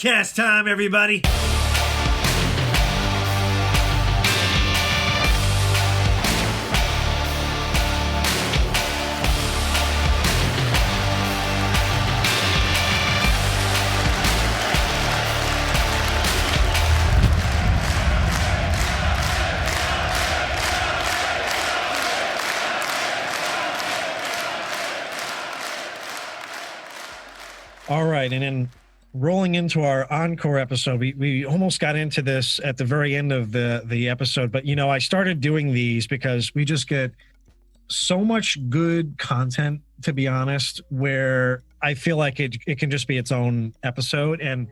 Podcast time, everybody. All right, and then rolling into our encore episode, we almost got into this at the very end of the episode, but I started doing these because we just get so much good content, to be honest, where I feel like it can just be its own episode. And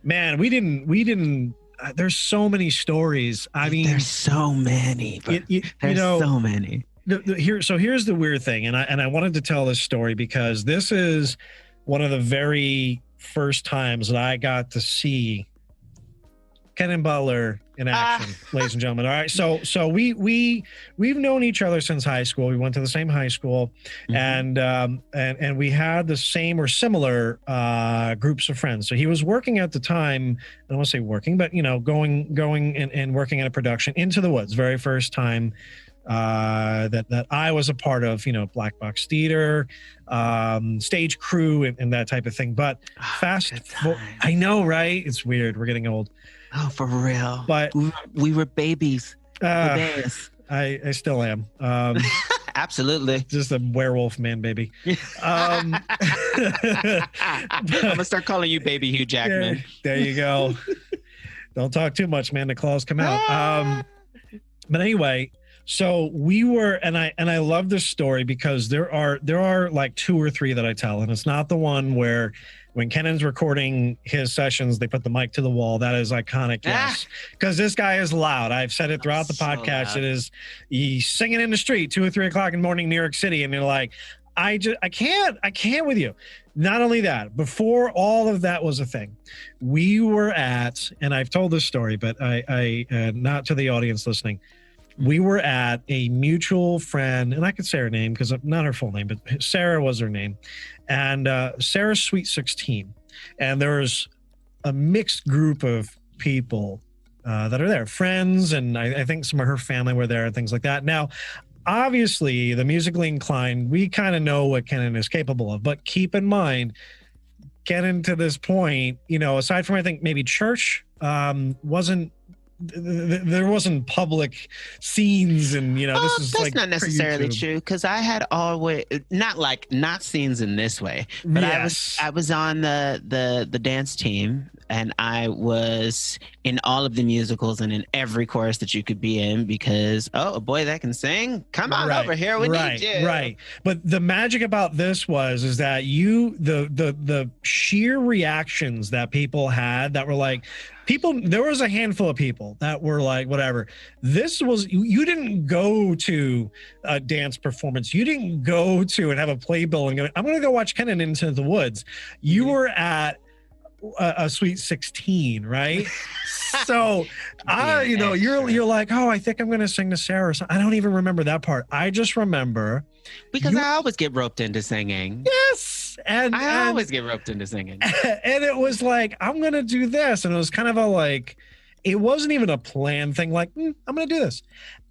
man, we didn't there's so many stories. I mean, there's so many, but there's so many. Here's the weird thing, and I wanted to tell this story because this is one of the very first times that I got to see Kennen Butler in action, ladies and gentlemen. All right, so we've known each other since high school. We went to the same high school, and we had the same or similar groups of friends. So he was working at the time. I don't want to say working, but going and working at a production, Into the Woods, very first time that I was a part of, Black Box Theater, stage crew, and that type of thing. But I know, right? It's weird. We're getting old. Oh, for real. But we were babies. I still am. Absolutely. Just a werewolf man, baby. I'm gonna start calling you Baby Hugh Jackman. Yeah, there you go. Don't talk too much, man. The claws come out. But anyway. So we were, and I love this story because there are like two or three that I tell, and it's not the one where when Kennen's recording his sessions, they put the mic to the wall. That is iconic, yes, because this guy is loud. I've said it throughout the podcast. Loud. It is, he's singing in the street 2 or 3 o'clock in the morning, New York City, and you're like, I can't with you. Not only that, before all of that was a thing, we were at, and I've told this story, but I not to the audience listening. We were at a mutual friend, and I could say her name because not her full name, but Sarah was her name. And Sarah's Sweet 16. And there was a mixed group of people that are there, friends, and I think some of her family were there and things like that. Now, obviously, the musically inclined, we kind of know what Kennen is capable of, but keep in mind, Kennen to this point, aside from I think maybe church, there wasn't public scenes, and this is that's like not necessarily true, because I had always not scenes in this way, but yes. I was on the dance team, and I was in all of the musicals and in every chorus that you could be in, because a boy that can sing, come on over here, we need you. Right. But the magic about this is that the sheer reactions that people had that were like, there was a handful of people that were like, whatever. This was, you didn't go to a dance performance. You didn't go to and have a playbill and go, I'm going to go watch Kennen Into the Woods. You were at a Sweet 16, right? So, you're like, I think I'm going to sing to Sarah. So I don't even remember that part. I just remember. Because I always get roped into singing. Yes. And I always get roped into singing. And it was like, I'm going to do this. And it was kind of it wasn't even a planned thing. Like, I'm going to do this.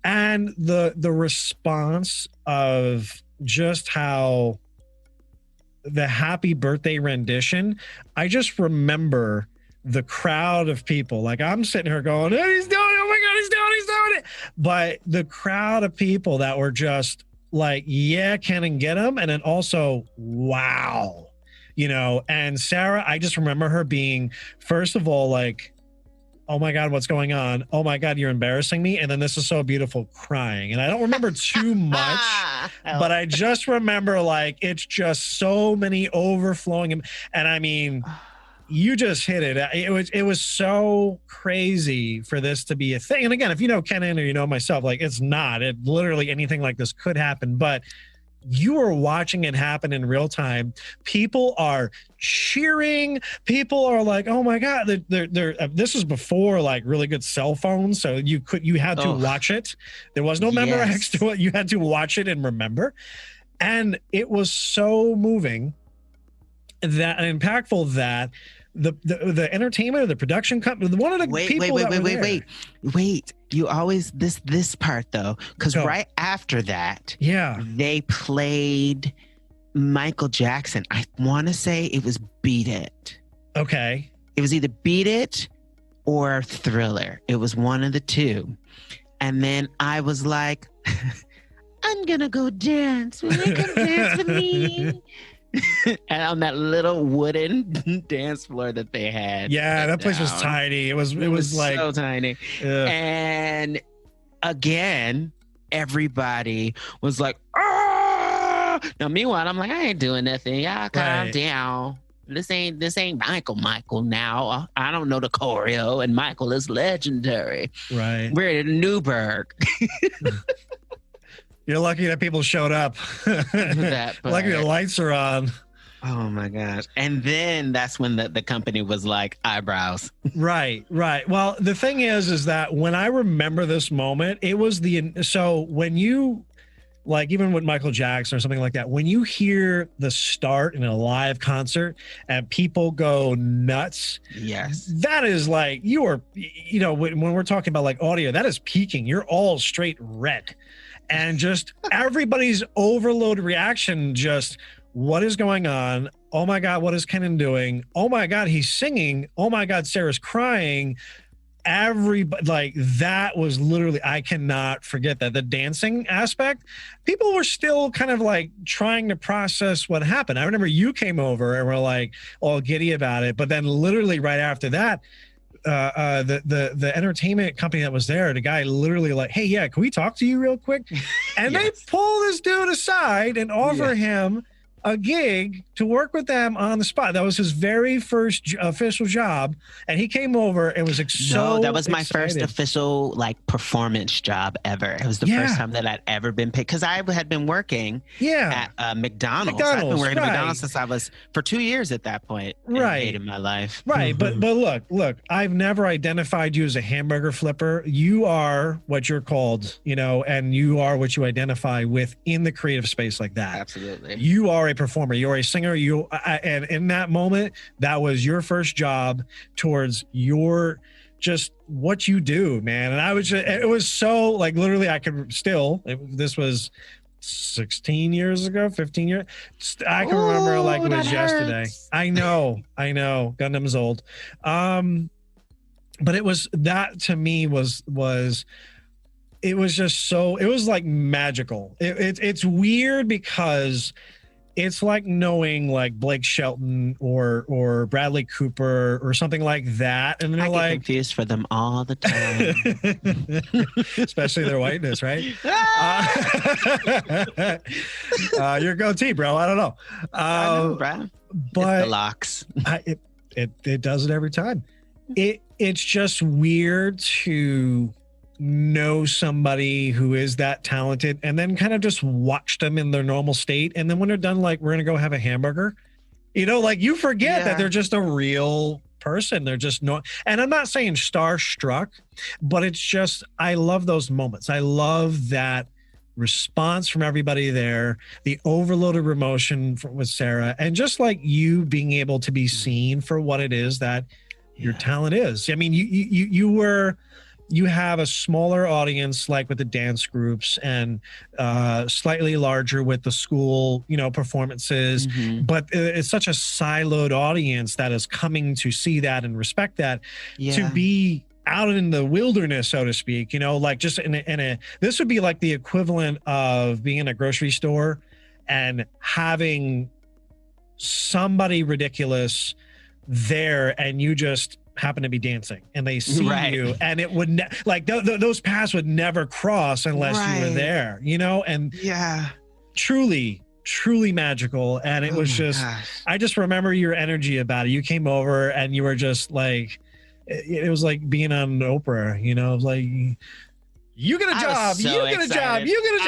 And the response of just how the happy birthday rendition, I just remember the crowd of people. Like, I'm sitting here going, oh, he's doing it. Oh my God, he's doing it. But the crowd of people that were just like, yeah, Kennen, get him. And then also, wow, and Sarah, I just remember her being, first of all, like, oh my God, what's going on? Oh my God, you're embarrassing me. And then this is so beautiful, crying. And I don't remember too much, but I just remember like, it's just so many overflowing. And I mean, you just hit it. It was so crazy for this to be a thing. And again, if you know Kennen or myself, like it's not, literally anything like this could happen, but you are watching it happen in real time. People are cheering. People are like, "Oh my God!" This was before like really good cell phones, so you had to watch it. There was no Memorex to it. You had to watch it and remember. And it was so moving, that impactful that the entertainment or the production company, one of the people wait. You always this part though, because right after that, they played Michael Jackson. I want to say it was Beat It. Okay. It was either Beat It or Thriller. It was one of the two. And then I was like, I'm gonna go dance. Will you come dance with me? And on that little wooden dance floor that they had. Yeah, that place was tiny. It was like so tiny. And again, everybody was like, ah! Now meanwhile, I'm like, I ain't doing nothing. Y'all calm down. This ain't Michael now. I don't know the choreo, and Michael is legendary. Right. We're in Newburgh. You're lucky that people showed up. Lucky the lights are on. Oh my gosh. And then that's when the company was like, eyebrows. Right. Well, the thing is that when I remember this moment, it was so when you, like, even with Michael Jackson or something like that, when you hear the start in a live concert and people go nuts. Yes. That is like, when we're talking about like audio, that is peaking. You're all straight red. And just everybody's overload reaction, just what is going on? Oh my God, what is Kennen doing? Oh my God, he's singing. Oh my God, Sarah's crying. Everybody, like, that was literally, I cannot forget that. The dancing aspect, people were still kind of like trying to process what happened. I remember you came over and were like all giddy about it. But then literally right after that, the entertainment company that was there, the guy literally like, hey, yeah, can we talk to you real quick? And they pull this dude aside and offer him a gig to work with them on the spot. That was his very first official job, and he came over and was that was my first official like performance job ever. It was the first time that I'd ever been paid, because I had been working at McDonald's. I've been working at McDonald's since I was for 2 years at that point. In my life. Right, but look, I've never identified you as a hamburger flipper. You are what you're called, and you are what you identify with in the creative space like that. Absolutely, you are a performer. You're a singer. And in that moment, that was your first job towards your just what you do, man. And I was it was so like literally I could still. This was 16 years ago, 15 years. I can remember like it was yesterday. I know. Gundam's old. But it was that to me was. It was just so. It was like magical. It's weird because. It's like knowing like Blake Shelton or Bradley Cooper or something like that. And they're like confused for them all the time. Especially their whiteness, right? Your goatee, bro. I don't know. I know, bro. But it's the locks. It does it every time. It's just weird to know somebody who is that talented and then kind of just watch them in their normal state, and then when they're done, like, we're gonna go have a hamburger, like you forget that they're just a real person. They're just not, and I'm not saying starstruck, but it's just, I love those moments. I love that response from everybody there, the overloaded emotion with Sarah, and just like you being able to be seen for what it is that your talent is. I mean, you have a smaller audience, like with the dance groups, and slightly larger with the school, performances. But it's such a siloed audience that is coming to see that and respect that. To be out in the wilderness, so to speak, like just in a this would be like the equivalent of being in a grocery store and having somebody ridiculous there, and you just happen to be dancing and they see you, and it would those paths would never cross unless you were there, and truly magical. And it was just, I just remember your energy about it. You came over and you were just like, it was like being on Oprah, like, you get a job, you get a job,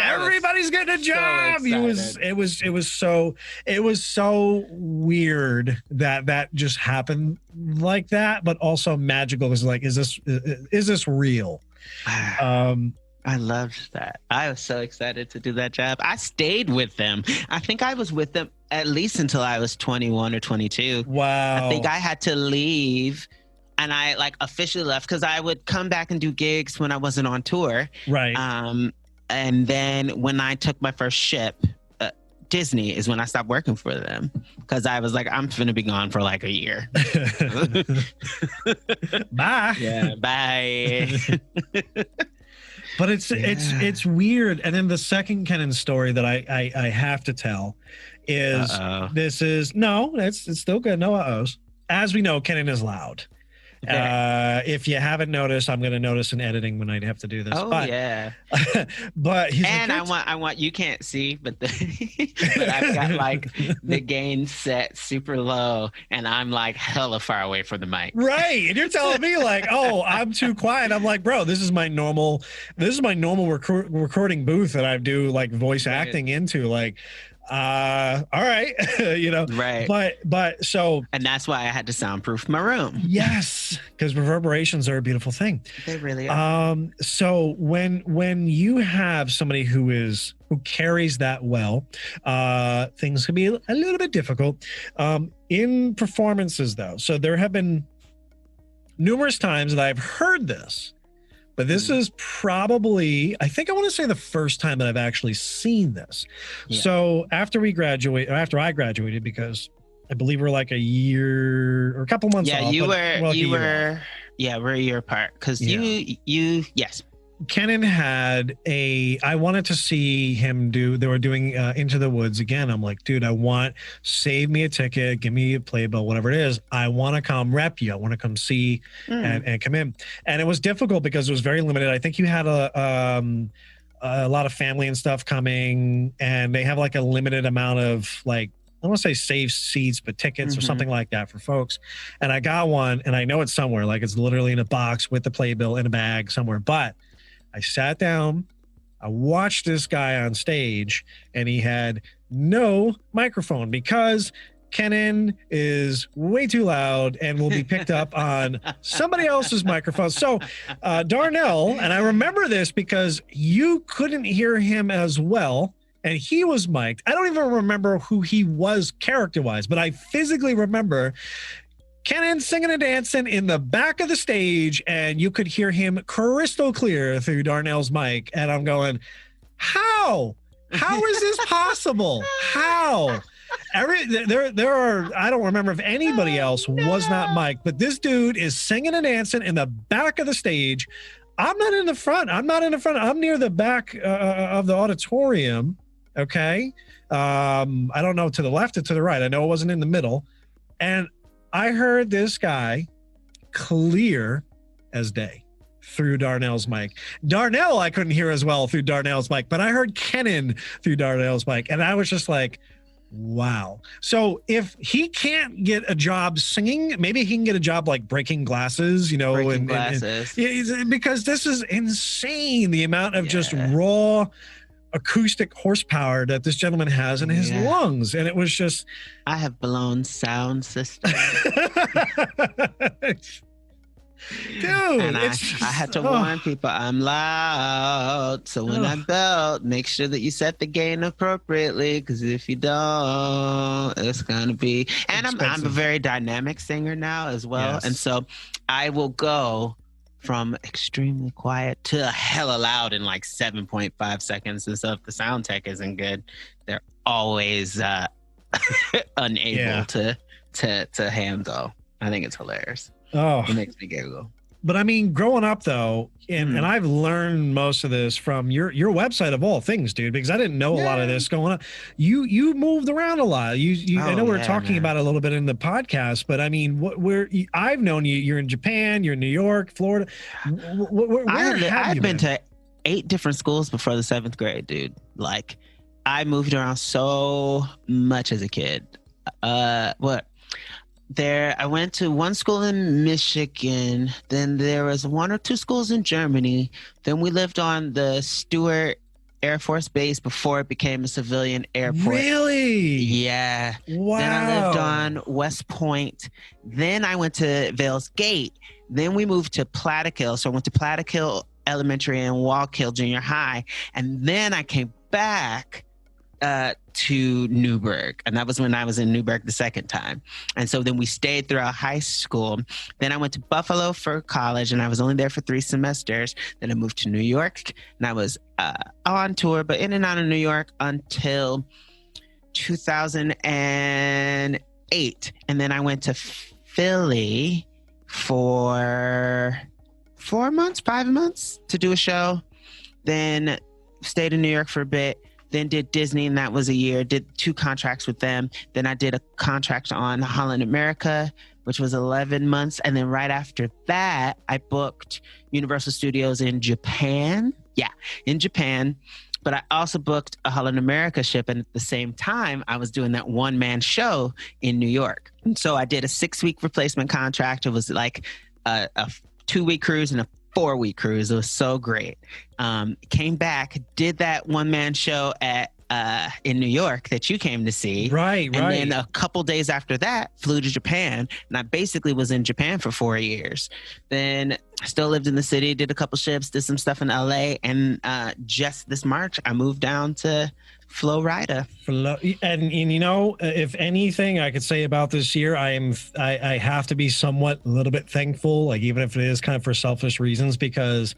everybody's getting a job. It was so weird that just happened like that, but also magical. It was like, is this real? I loved that. I was so excited to do that job. I stayed with them. I think I was with them at least until I was 21 or 22. Wow. I think I had to leave, and I like officially left because I would come back and do gigs when I wasn't on tour. Right. And then when I took my first ship, Disney is when I stopped working for them because I was like, I'm going to be gone for like a year. Bye. Yeah, bye. But it's weird. And then the second Kennen story that I have to tell is it's still good. No uh-ohs. As we know, Kennen is loud. If you haven't noticed, I'm going to notice in editing when I have to do this. Oh, yeah. But he's and I want you can't see, but but I've got like the gain set super low, and I'm like hella far away from the mic. Right, and you're telling me like, oh, I'm too quiet. I'm like, bro, this is my normal recording booth that I do like voice acting into. Like, all right. Right. But so, and that's why I had to soundproof my room. Yes, because reverberations are a beautiful thing. They really are. So when you have somebody who carries that well, things can be a little bit difficult in performances though. So there have been numerous times that I've heard this. But this is probably, I think I want to say the first time that I've actually seen this. Yeah. So after I graduated, because I believe we're like a year or a couple months off. We're a year apart because yes. Kennen had I wanted to see him they were doing Into the Woods again. I'm like, dude, save me a ticket, give me a playbill, whatever it is. I want to come rep you. I want to come see and come in. And it was difficult because it was very limited. I think you had a lot of family and stuff coming, and they have like a limited amount of like, I want to say save seats, but tickets or something like that for folks. And I got one, and I know it's somewhere, like it's literally in a box with the playbill in a bag somewhere. But I sat down, I watched this guy on stage, and he had no microphone because Kennen is way too loud and will be picked up on somebody else's microphone. So Darnell, and I remember this because you couldn't hear him as well, and he was mic'd. I don't even remember who he was character-wise, but I physically remember Kennen singing and dancing in the back of the stage, and you could hear him crystal clear through Darnell's mic. And I'm going, how is this possible? How? There are, I don't remember if anybody else was not mic'd, but this dude is singing and dancing in the back of the stage. I'm not in the front. I'm near the back of the auditorium. Okay. I don't know to the left or to the right. I know it wasn't in the middle. And I heard this guy clear as day through Darnell's mic. Darnell, I couldn't hear as well through Darnell's mic, but I heard Kennen through Darnell's mic. And I was just like, wow. So if he can't get a job singing, maybe he can get a job like breaking glasses, and because this is insane. The amount of just raw acoustic horsepower that this gentleman has in his lungs. And it was just, I have blown sound system. Dude, and I had to warn people I'm loud. So when I belt, make sure that you set the gain appropriately, because if you don't, it's gonna be. And I'm a very dynamic singer now as well, and so I will go from extremely quiet to hella loud in like 7.5 seconds. And so if the sound tech isn't good, they're always unable to handle. I think it's hilarious. Oh, it makes me giggle. But I mean, growing up though, and I've learned most of this from your website of all things, dude, because I didn't know a lot of this going on. You moved around a lot. I know we're talking about it a little bit in the podcast, but I mean, I've known you. You're in Japan. You're in New York, Florida. I've been to 8 different schools before the 7th grade, dude. Like, I moved around so much as a kid. I went to one school in Michigan. Then there was 1 or 2 schools in Germany. Then we lived on the Stewart Air Force Base before it became a civilian airport. Really? Yeah. Wow. Then I lived on West Point. Then I went to Vales Gate. Then we moved to Plattekill. So I went to Plattekill elementary in Wallkill Junior High. And then I came back to Newburgh. And that was when I was in Newburgh the second time. And so then we stayed throughout high school. Then I went to Buffalo for college, and I was only there for 3 semesters. Then I moved to New York, and I was on tour, but in and out of New York until 2008. And then I went to Philly for 5 months to do a show. Then stayed in New York for a bit. Then did Disney, and that was a year. Did 2 contracts with them. Then I did a contract on Holland America, which was 11 months. And then right after that, I booked Universal Studios in Japan. Yeah, in Japan. But I also booked a Holland America ship. And at the same time, I was doing that one-man show in New York. And so I did a 6-week replacement contract. It was like a 2-week cruise and a 4-week cruise. It was so great. Came back, did that one-man show in New York that you came to see. Right. And then a couple days after that, flew to Japan. And I basically was in Japan for 4 years. Then I still lived in the city, did a couple ships, did some stuff in LA. And just this March, I moved down to Florida. And you know, if anything I could say about this year, I have to be somewhat a little bit thankful, like even if it is kind of for selfish reasons, because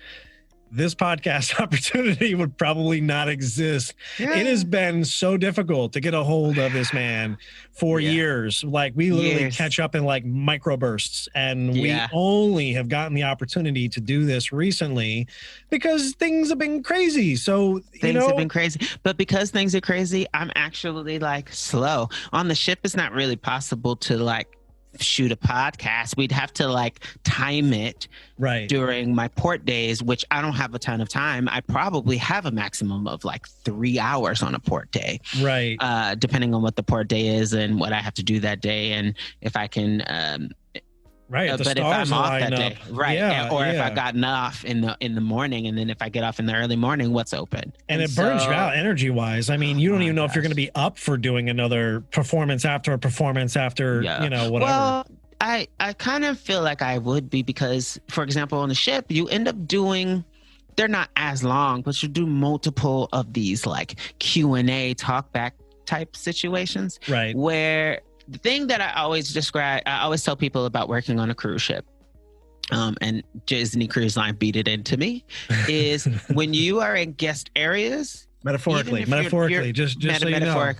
this podcast opportunity would probably not exist. Yeah. It has been so difficult to get a hold of this man for years. Like we literally catch up in like microbursts, and we only have gotten the opportunity to do this recently because things have been crazy. So things have been crazy, but because things are crazy, I'm actually like slow. On the ship, it's not really possible to like shoot a podcast. We'd have to like time it during my port days, which I don't have a ton of time. I probably have a maximum of like 3 hours on a port day, depending on what the port day is and what I have to do that day, and if I can but if I'm off that day, if I gotten off in the morning, and then if I get off in the early morning, what's open? And it burns you out energy wise. I mean, you don't even know if you're going to be up for doing another performance after whatever. Well, I kind of feel like I would be, because, for example, on the ship, you end up doing, they're not as long, but you do multiple of these like Q&A talk back type situations, where the thing that I always tell people about working on a cruise ship, and Disney Cruise Line beat it into me, is when you are in guest areas. Metaphorically, just so you know,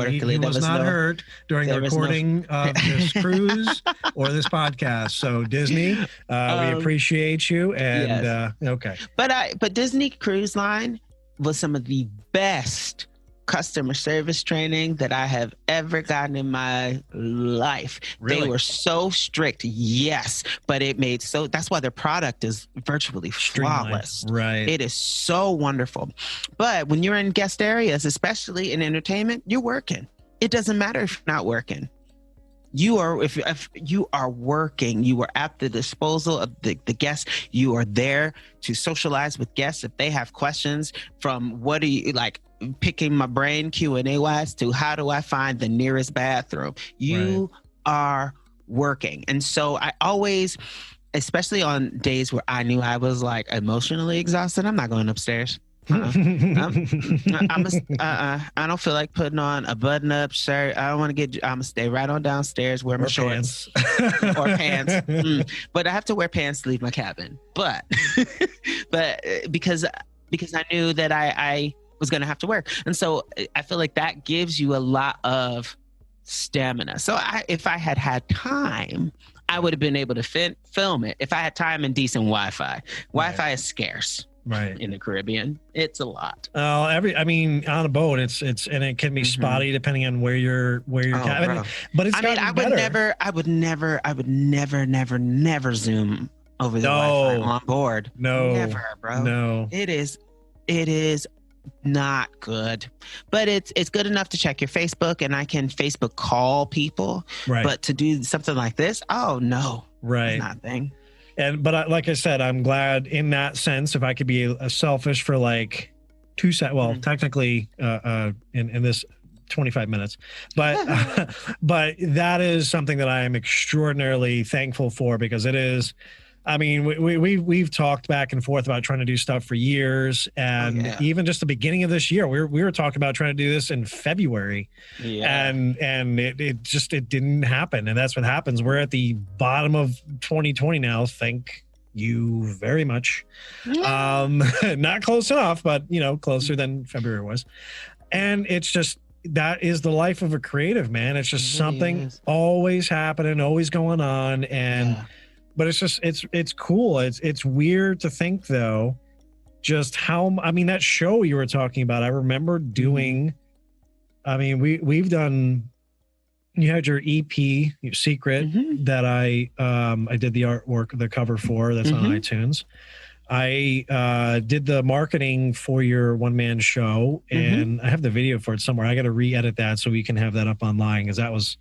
he was not hurt during the recording of this cruise or this podcast. So Disney, we appreciate you. And okay, but Disney Cruise Line was some of the best customer service training that I have ever gotten in my life. Really? They were so strict, yes, but that's why their product is virtually flawless. Right. It is so wonderful. But when you're in guest areas, especially in entertainment, you're working. It doesn't matter if you're not working. If you are working, you are at the disposal of the guests. You are there to socialize with guests. If they have questions, from what do you like, picking my brain Q&A wise, to how do I find the nearest bathroom, you are working. And so I always, especially on days where I knew I was like emotionally exhausted, I'm not going upstairs. I don't feel like putting on a button-up shirt. I don't want to I'm gonna stay right on downstairs, wear my shorts or pants. But I have to wear pants to leave my cabin. But because I knew that I was gonna have to work, and so I feel like that gives you a lot of stamina. So if I had time, I would have been able to film it. If I had time and decent Wi-Fi. Wi-Fi is scarce. Right. In the Caribbean, it's a lot. On a boat, it's and it can be spotty depending on where you're cabin. But it's I would never zoom over the Wi-Fi on board. No, never, bro. No, it is not good, but it's good enough to check your Facebook, and I can Facebook call people. Right. But to do something like this, oh no, right, not a thing. But like I said, I'm glad in that sense, if I could be selfish for like 2 seconds, well, technically in this 25 minutes, but but that is something that I am extraordinarily thankful for, because it is I mean, we've talked back and forth about trying to do stuff for years, and even just the beginning of this year, we were talking about trying to do this in February, and it just didn't happen, and that's what happens. We're at the bottom of 2020 now. Thank you very much. Not close enough, but closer than February was, and it's just. That is the life of a creative, man. It's just something always happening, always going on, and. But it's just it's cool. It's weird to think though, just how that show you were talking about. I remember doing. I mean, we've done. You had your EP, your Secret, that I did the artwork, the cover for. That's on iTunes. I did the marketing for your one-man show, and I have the video for it somewhere. I got to re-edit that so we can have that up online, because that was.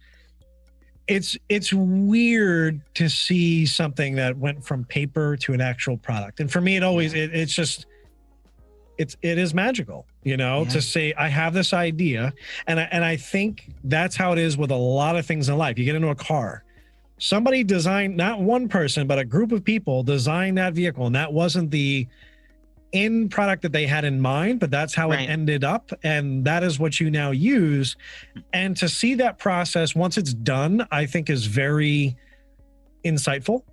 It's weird to see something that went from paper to an actual product, and for me, it is magical, to say I have this idea, and I think that's how it is with a lot of things in life. You get into a car, somebody designed, not one person, but a group of people designed that vehicle, and that wasn't the end product that they had in mind, but that's how it ended up, and that is what you now use. And to see that process once it's done, I think is very insightful.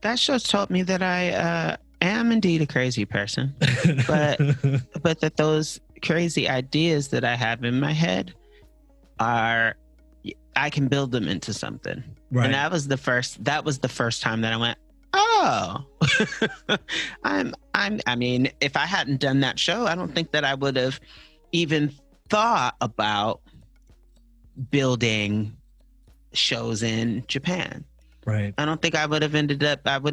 That show taught me that I am indeed a crazy person, but that those crazy ideas that I have in my head I can build them into something. And that was the first time that I went, oh, I mean, if I hadn't done that show, I don't think that I would have even thought about building shows in Japan. Right. I don't think I would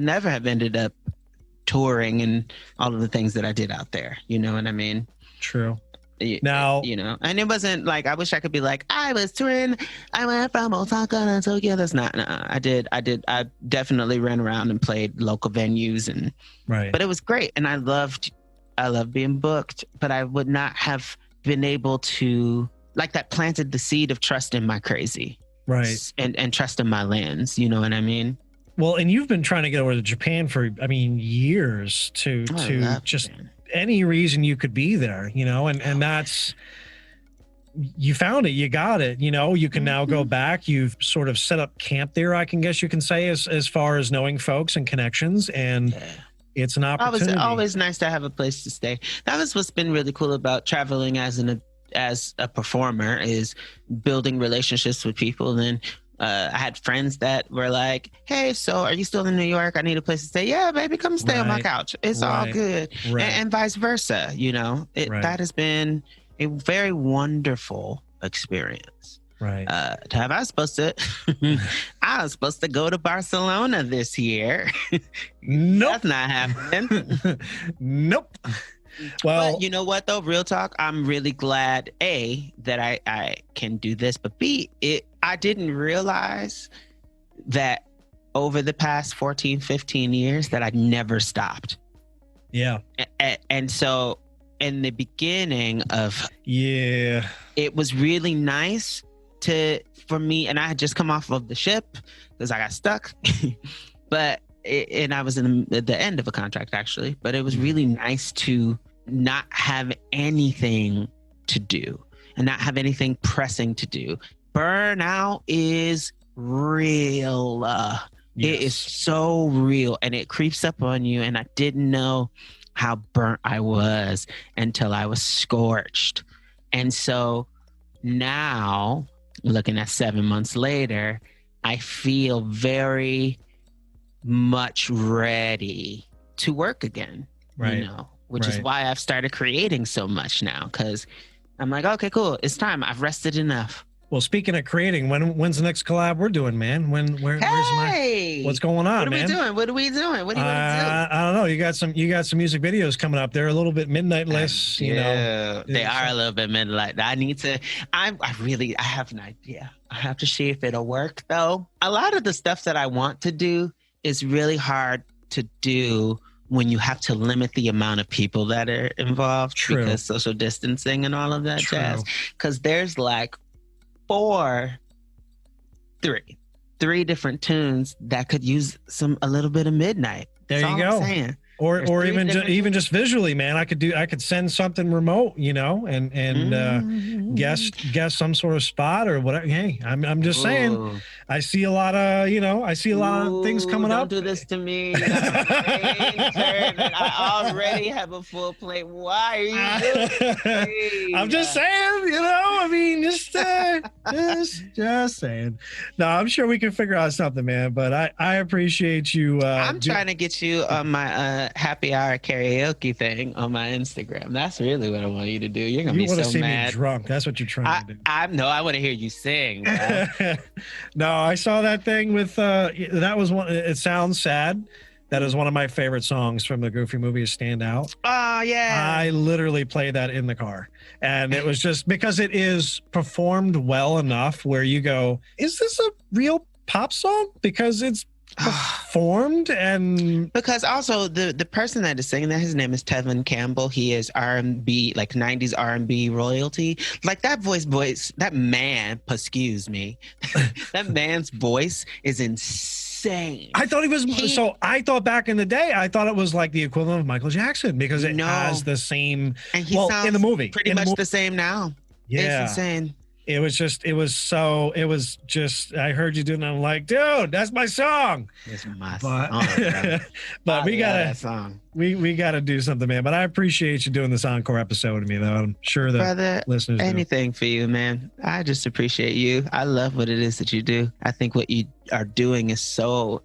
never have ended up touring and all of the things that I did out there. You know what I mean? True. Now, and it wasn't like, I wish I could be like, I was touring, I went from Osaka to Tokyo. That's not, I definitely ran around and played local venues, and but it was great. And I loved being booked, but I would not have been able to, like, that planted the seed of trust in my crazy. Right. And trust in my lens. You know what I mean? Well, and you've been trying to get over to Japan for, years to just any reason you could be there, and that's, you found it, you got it, you can now go back. You've sort of set up camp there, I can guess you can say, as far as knowing folks and connections, and it's an opportunity. It's always nice to have a place to stay. That was what's been really cool about traveling as a performer, is building relationships with people. And I had friends that were like, hey, so are you still in New York? I need a place to stay. Yeah, baby, come stay on my couch. It's all good. And vice versa. That has been a very wonderful experience. Right. I was supposed to go to Barcelona this year. Nope. That's not happening. Nope. Well, but you know what though? Real talk. I'm really glad, A, that I can do this, but B, I didn't realize that over the past 14, 15 years that I never stopped. Yeah. And so in the beginning of, it was really nice for me, and I had just come off of the ship because I got stuck, and I was in the end of a contract actually, but it was really nice to not have anything to do and not have anything pressing to do. Burnout is real. It is so real, and it creeps up on you. And I didn't know how burnt I was until I was scorched. And so now, looking at 7 months later, I feel very much ready to work again, which is why I've started creating so much now, because I'm like, okay, cool, it's time. I've rested enough. Well, speaking of creating, when's the next collab we're doing, man? What's going on, man? What are we doing? What do you want to do? I don't know. You got some music videos coming up. They're a little bit midnight-less, they are a little bit midnight. I have an idea. I have to see if it'll work though. A lot of the stuff that I want to do is really hard to do when you have to limit the amount of people that are involved. True. Because social distancing and all of that jazz. Because there's like 3 3 different tunes that could use a little bit of Midnight. There you go. I'm saying. Or even just visually, man. I could send something remote, and guess some sort of spot or whatever. Hey, I'm just saying. I see a lot of things coming up. Don't do this to me. I already have a full plate. Why are you doing this? I'm just saying, I mean, just saying. No, I'm sure we can figure out something, man. But I appreciate you. I'm trying to get you on my happy hour karaoke thing on my Instagram. That's really what I want you to do. You're gonna be so mad. You want to see me drunk. That's what you're trying to do. I want to hear you sing. No, I saw that thing with that was one. It sounds sad. That is one of my favorite songs from the Goofy movie, Stand Out. Oh, yeah. I literally played that in the car. And it was just because it is performed well enough where you go, is this a real pop song? Because it's performed and... Because also the person that is singing that, his name is Tevin Campbell. He is R&B, like 90s R&B royalty. Like that voice, that man, excuse me, that man's voice is insane. I thought I thought back in the day, I thought it was like the equivalent of Michael Jackson because it has the same, and he sounds in the movie. Pretty much the same now. Yeah. It's insane. I heard you doing it. I'm like, dude, that's my song. It's my song. But we gotta do something, man. But I appreciate you doing this encore episode with me, though. I'm sure that listeners anything for you, man. I just appreciate you. I love what it is that you do. I think what you are doing is so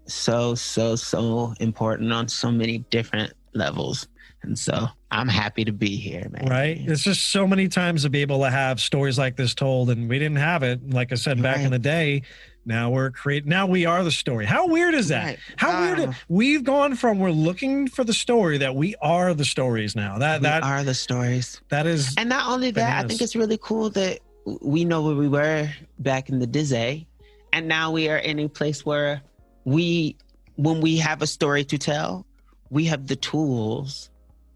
important on so many different levels. And so I'm happy to be here, man. Right. It's just so many times to be able to have stories like this told, and we didn't have it. Like I said, back in the day, now we are the story. How weird is that? Right. How weird. We've gone from we're looking for the story that we are the stories now. We are the stories. That is. And not only that, I think it's really cool that we know where we were back in the day. And now we are in a place where when we have a story to tell, we have the tools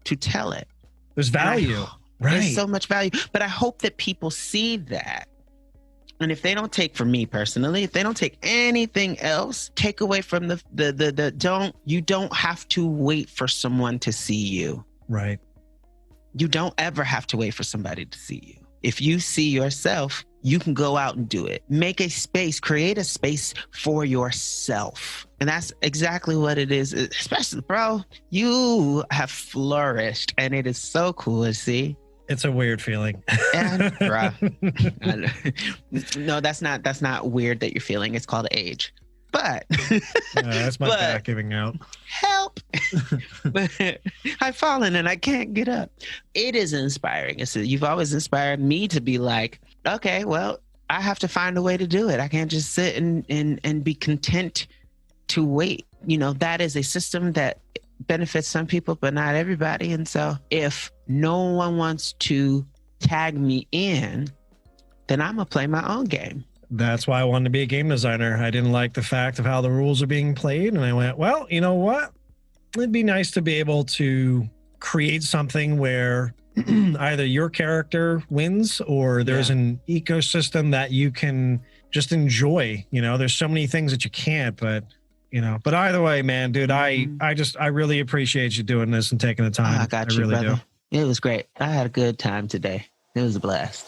to tell it. There's value. Right. There's so much value. But I hope that people see that. And if they don't take, for me personally, if they don't take anything else, take away from you don't have to wait for someone to see you. Right. You don't ever have to wait for somebody to see you. If you see yourself, you can go out and do it. Make a space, create a space for yourself. And that's exactly what it is. Especially, bro, you have flourished and it is so cool to see. It's a weird feeling. And, bro, no, that's not weird that you're feeling. It's called age. But that's my back giving out. Help! But I've fallen and I can't get up. It is inspiring. You've always inspired me to be like, okay, well, I have to find a way to do it. I can't just sit and be content to wait. That is a system that benefits some people, but not everybody. And so if no one wants to tag me in, then I'm going to play my own game. That's why I wanted to be a game designer. I didn't like the fact of how the rules are being played. And I went, well, you know what? It'd be nice to be able to create something where either your character wins or there's an ecosystem that you can just enjoy. There's so many things that you can't, but either way, man, dude, I really appreciate you doing this and taking the time. I got you, really brother. Do. It was great. I had a good time today. It was a blast.